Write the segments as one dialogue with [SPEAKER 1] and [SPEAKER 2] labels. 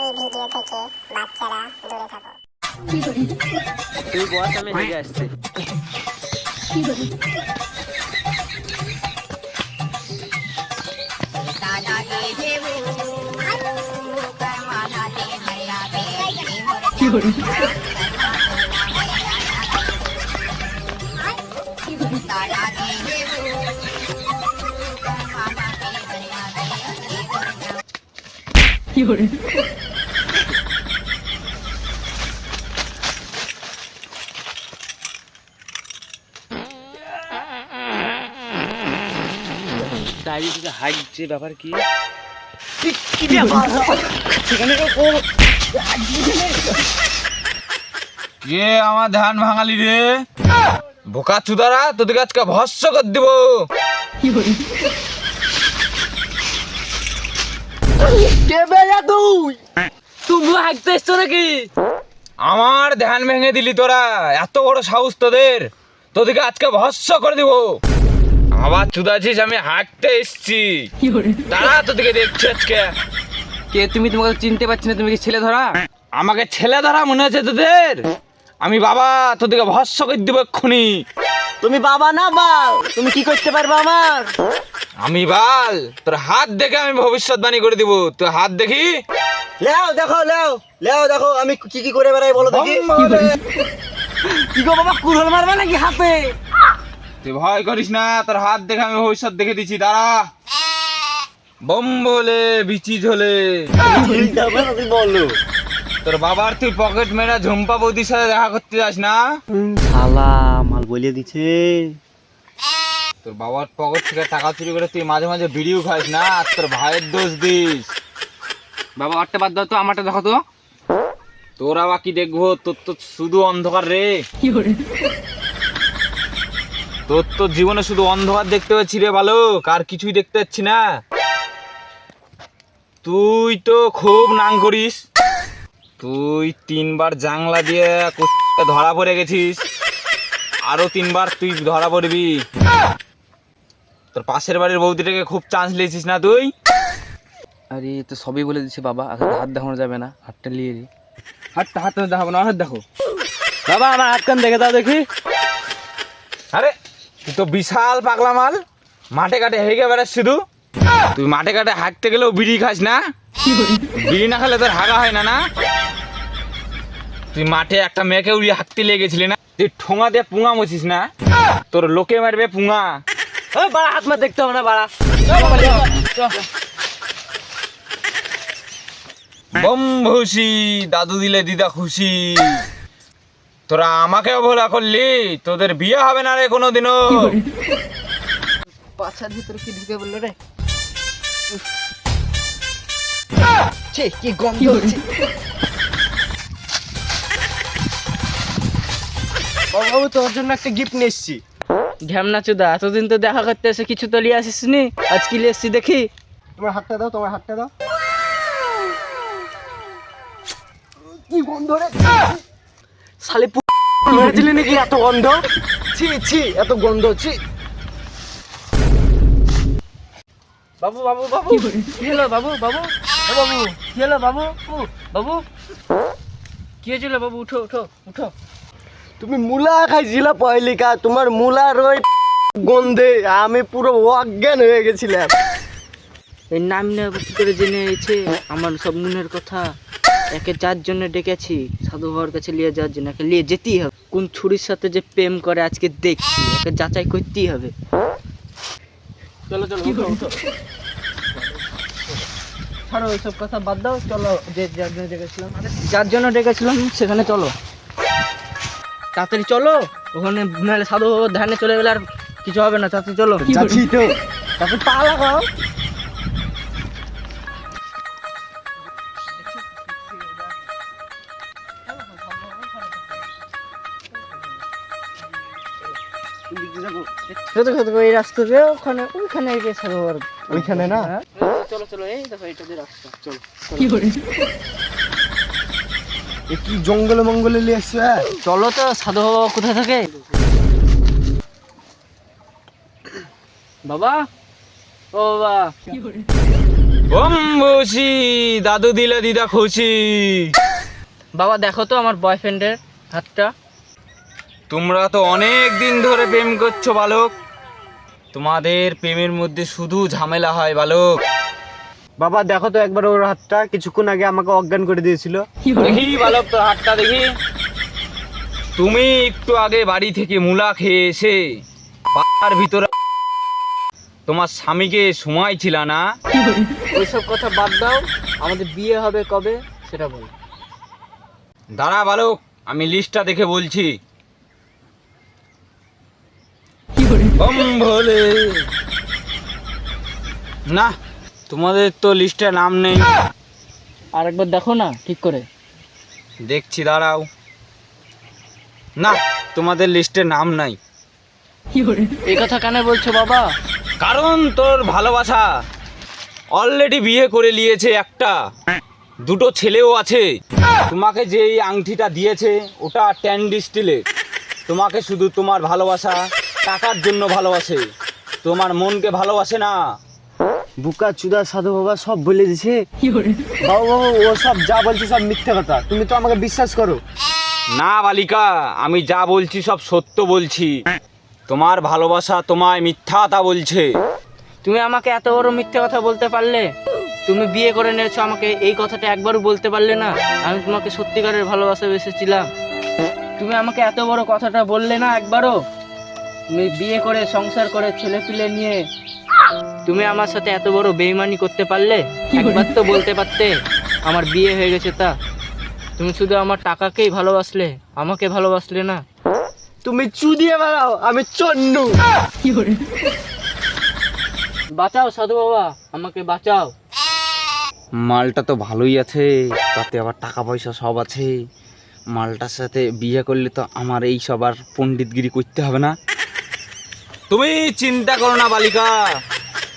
[SPEAKER 1] এই ভিডিও থেকে বাচ্চারা দূরে থাকো।
[SPEAKER 2] তুই বস, আমি হেগে আসছি। চারিদিকে হাঁটছে, ব্যাপার কি?
[SPEAKER 3] কে আমার ধান ভাঙালি রে? বোকা চুদারা, তোদেরকে আজকে ভস্য করে দিব।
[SPEAKER 2] তুমি হাঁটতে এসছো নাকি?
[SPEAKER 3] আমার ধ্যান ভেঙে দিলি তোরা, এত বড় সাহস তোদের! তোদেরকে আজকে ভস্য করে দিব। আবার চুদাছিস, আমি হাঁটতে এসছি। দাঁড়া, তোদেরকে দেখছি আজকে।
[SPEAKER 2] কে তুমি? তোমাকে চিনতে পারছি না, তুমি কি ছেলে ধরা?
[SPEAKER 3] আমাকে ছেলে ধরা মনে আছে তোদের? আমি বাবা, তোদেরকে ভস্য করে দিব এক্ষুনি।
[SPEAKER 2] তুমি বাবা না বাল, তুমি কি করতে পারবে আমার?
[SPEAKER 3] আমি বাল, তোর হাত দেখে আমি ভবিষ্যৎবাণী করে দিব। তুই হাত দেখি।
[SPEAKER 2] লেও দেখো, লেও দেখো আমি কি কি করে বেড়াই, বলো দেখি। কি গো বাবা, কুড়োল মারবে নাকি হাতে?
[SPEAKER 3] তুই ভয় করিস না, তোর হাত দেখে আমি ভবিষ্যৎ দেখে দিচ্ছি। দাঁড়া। বম বলে বিচি ঝোলে।
[SPEAKER 2] বলো।
[SPEAKER 3] তোর বাবার তুই পকেট মেরা ঝুম্পা বৌদির সাথে দেখা করতে যাস না?
[SPEAKER 2] শালা মাল বলিয়ে দিছে।
[SPEAKER 3] তোর বাবার পকেট থেকে টাকা চুরি করে তুই মাঝে মাঝে ভিডিও খাস না, আর তোর ভাইয়ের দোষ দিস।
[SPEAKER 2] বাবা আটটা বাদ দাও তো, আমারটা দেখো তো।
[SPEAKER 3] তোর আবার কি দেখবো? তোর তো শুধু অন্ধকার রে। তোর তো জীবনে শুধু অন্ধকার দেখতে পাচ্ছি রে বালক, আর কিছুই দেখতে পাচ্ছি না। তুই তো খুব নাং করিস। তুই 3বার জাংলা দিয়ে ধরা পড়ে গেছিস, আরো 3বার তুই ধরা পড়বি। তোর পাশের বাড়ির বৌদিটাকে খুব চান্স লিয়েছিস না তুই?
[SPEAKER 2] আরে তো সবই বলে দিছে বাবা, আগে হাত দেখানো যাবে না, হাতটা নিয়ে রে। হাতটা দেখাবো না, হাত দেখো বাবা, আমার হাত কান দেখে দাও দেখি।
[SPEAKER 3] আরে তুই তো বিশাল পাগলা মাল, মাঠে ঘাটে হেগে বেড়াস শুধু। তুই মাঠে ঘাটে হাঁটতে গেলেও বিড়ি খাস না? বিড়ি না খেলে তোর হাগা হয় না না? তুই মাঠে একটা মেয়েকে উড়িয়ে হাঁটতে লেগেছিলি না? তুই ঠোঙা দিয়ে পুঙা মছিস না? তোর লোকে মারবে পুঙা।
[SPEAKER 2] বাড়া, হাত মা দেখতে হবে না বাড়া।
[SPEAKER 3] বম ভুসি, দাদু দিলে দিদা খুশি। তোরা আমাকে অবহেলা করলি, তোদের বিয়ে হবে না রে কোনোদিনও।
[SPEAKER 2] পাছার ভিতরে কি ঢুকে বললো রে? কি গন্ধ হচ্ছে। বাবু তোর জন্য একটা গিফট নিয়ে এসেছি। ঢ্যামনা চুদা, এতদিন তো দেখা করতে এসে কিছু তো লিয়ে আসিস নি, আজ কি লিয়ে এসছি দেখি। তোমার হাতটা দাও, তোমার হাতটা দাও। কি গন্ধ রে? শালি মেরেছিলি নাকি? এত গন্ধ, ছি ছি, এত গন্ধ, ছি। বাবু বাবু বাবু, কি হলো বাবু? বাবু ও বাবু, কি হলো বাবু? বাবু কি হয়েছিল বাবু? উঠো উঠো উঠো। তুমি মূলা খাইছিলা পয়লিকা, তোমার মূলার ওই গন্ধে আমি পুরো অজ্ঞান হয়ে গেছিলাম। এই নাম নেব কি করে জেনে এসেছে আমার সব মনের কথা? একে যার জন্য ডেকেছি, সাধু বাবার কাছে নিয়ে যাওয়ার জন্য, একে নিয়ে যেতেই হবে। কোন ছুরির সাথে যে প্রেম করে আজকে দেখছি, একে যাচাই করতেই হবে। চলো চলো উঠো উঠো। ছাড়ো ওইসব কথা বাদ দাও, চলো যার জন্য ডেকেছিলাম, সেখানে চলো, তাড়াতাড়ি চলো। ওখানে নাহলে সাধু বাবার ধ্যানে চলে গেলে আর কিছু হবে না, তাড়াতাড়ি চলো। যাচ্ছি তো, তারপর পা লাগাও। এই রাস্তা দিয়ে ওখানে, ওইখানে সাধু বাবার ওইখানে না। চলো চলো, এই দেখো এটা দিয়ে রাস্তা, চলো। কি জঙ্গলে মঙ্গলে নিয়ে এসছো? চলো তো, সাধু বাবা কোথায় থাকে? বাবা ও বাবা,
[SPEAKER 3] বম বসি, দাদু দিলে দিদা খুশি।
[SPEAKER 2] বাবা দেখো তো আমার বয়ফ্রেন্ডের হাতটা।
[SPEAKER 3] তোমরা তো অনেক দিন ধরে প্রেম করছো বালক, তোমাদের প্রেমের মধ্যে শুধু ঝামেলা হয় বালক।
[SPEAKER 2] বাবা দেখো তো একবার ওর হাতটা, কিছুক্ষণ আগে আমাকে অজ্ঞান করে দিয়েছিল।
[SPEAKER 3] দেখি বালক তোর হাতটা দেখি। তুমি একটু আগে বাড়ি থেকে মুলা খেয়ে এসে পাড়ার ভিতরে তোমার স্বামীকে সময় ছিল না?
[SPEAKER 2] ওইসব কথা বাদ দাও, আমাদের বিয়ে হবে কবে সেটা বল।
[SPEAKER 3] দাঁড়া বালক, আমি লিস্টটা দেখে বলছি। বম ভোলে। না, তোমাদের তো লিস্টে নাম নেই।
[SPEAKER 2] আরেকবার দেখো না ঠিক করে।
[SPEAKER 3] দেখছি দাঁড়াও। না, তোমাদের লিস্টে নাম নাই।
[SPEAKER 2] এই কথা কেন বলছো বাবা?
[SPEAKER 3] কারণ তোর ভালোবাসা অলরেডি বিয়ে করে নিয়েছে একটা, দুটো ছেলেও আছে। তোমাকে যে এই আংটিটা দিয়েছে ওটা ট্যান্ডি স্টিলের। তোমাকে শুধু তোমার ভালোবাসা টাকার জন্য ভালোবাসে, তোমার মনকে ভালোবাসে না।
[SPEAKER 2] বুকা চুদা সাধু বাবা সব বলে দিছে। বাবু বাবু ও সব যা বলছে সব মিথ্যে কথা, তুমি তো আমাকে বিশ্বাস করো।
[SPEAKER 3] না বালিকা, আমি যা বলছি সব সত্য বলছি। তোমার ভালোবাসা তোমায় মিথ্যাটা বলছে।
[SPEAKER 2] তুমি আমাকে এত বড় মিথ্যে কথা বলতে পারলে? তুমি বিয়ে করে নিয়েছো, আমাকে এই কথাটা একবারও বলতে পারলে না? আমি তোমাকে সত্যিকারের ভালোবাসা বেসেছিলাম, তুমি আমাকে এত বড় কথাটা বললে না একবারও? তুমি বিয়ে করে সংসার করে ছেলে পিলে নিয়ে তুমি আমার সাথে এত বড় বেইমানি করতে পারলে? একবার তো বলতে পারতে আমার বিয়ে হয়ে গেছে। তা তুমি শুধু আমার টাকাকেই ভালোবাসলে, আমাকে ভালোবাসলে না। তুমি চুদিয়ে বেড়াও, আমি চন্নু। বাঁচাও সাধু বাবা, আমাকে বাঁচাও।
[SPEAKER 3] মালটা তো ভালোই আছে, তাতে আবার টাকা পয়সা সব আছে। মালটার সাথে বিয়ে করলে তো আমার এই সব আর পণ্ডিতগিরি করতে হবে না। তুমি চিন্তা করো না বালিকা,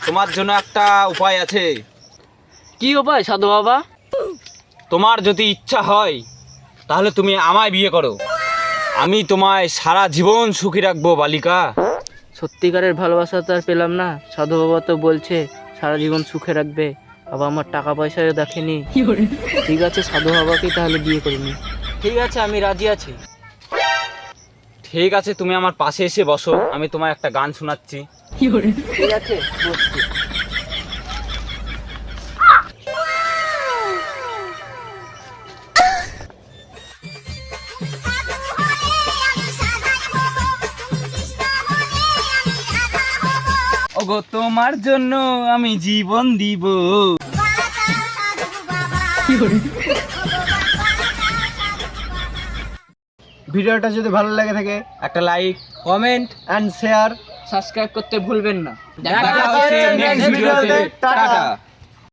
[SPEAKER 3] তোমার জন্য একটা উপায় আছে।
[SPEAKER 2] কি উপায় সাধু বাবা?
[SPEAKER 3] তোমার যদি ইচ্ছা হয় তাহলে তুমি আমায় বিয়ে করো, আমি তোমায় সারা জীবন সুখী রাখবো বালিকা।
[SPEAKER 2] সত্যিকারের ভালোবাসা তো আর পেলাম না। সাধু বাবা তো বলছে সারা জীবন সুখে রাখবে, আবার আমার টাকা পয়সাও দেখেনি। ঠিক আছে সাধু বাবাকেই তাহলে বিয়ে করিনি। ঠিক আছে আমি রাজি আছি।
[SPEAKER 3] ঠিক আছে, তুমি আমার পাশে এসে বসো, আমি তোমায় একটা গান শোনাচ্ছি।
[SPEAKER 2] ঠিক আছে বসছি।
[SPEAKER 3] ওগো তোমার জন্য আমি জীবন দিব।
[SPEAKER 2] ভিডিওটা যদি ভালো লাগে থাকে
[SPEAKER 3] একটা like,
[SPEAKER 2] comment and share, subscribe করতে ভুলবেন না।
[SPEAKER 3] দেখা হচ্ছে নেক্সট ভিডিওতে। টাটা।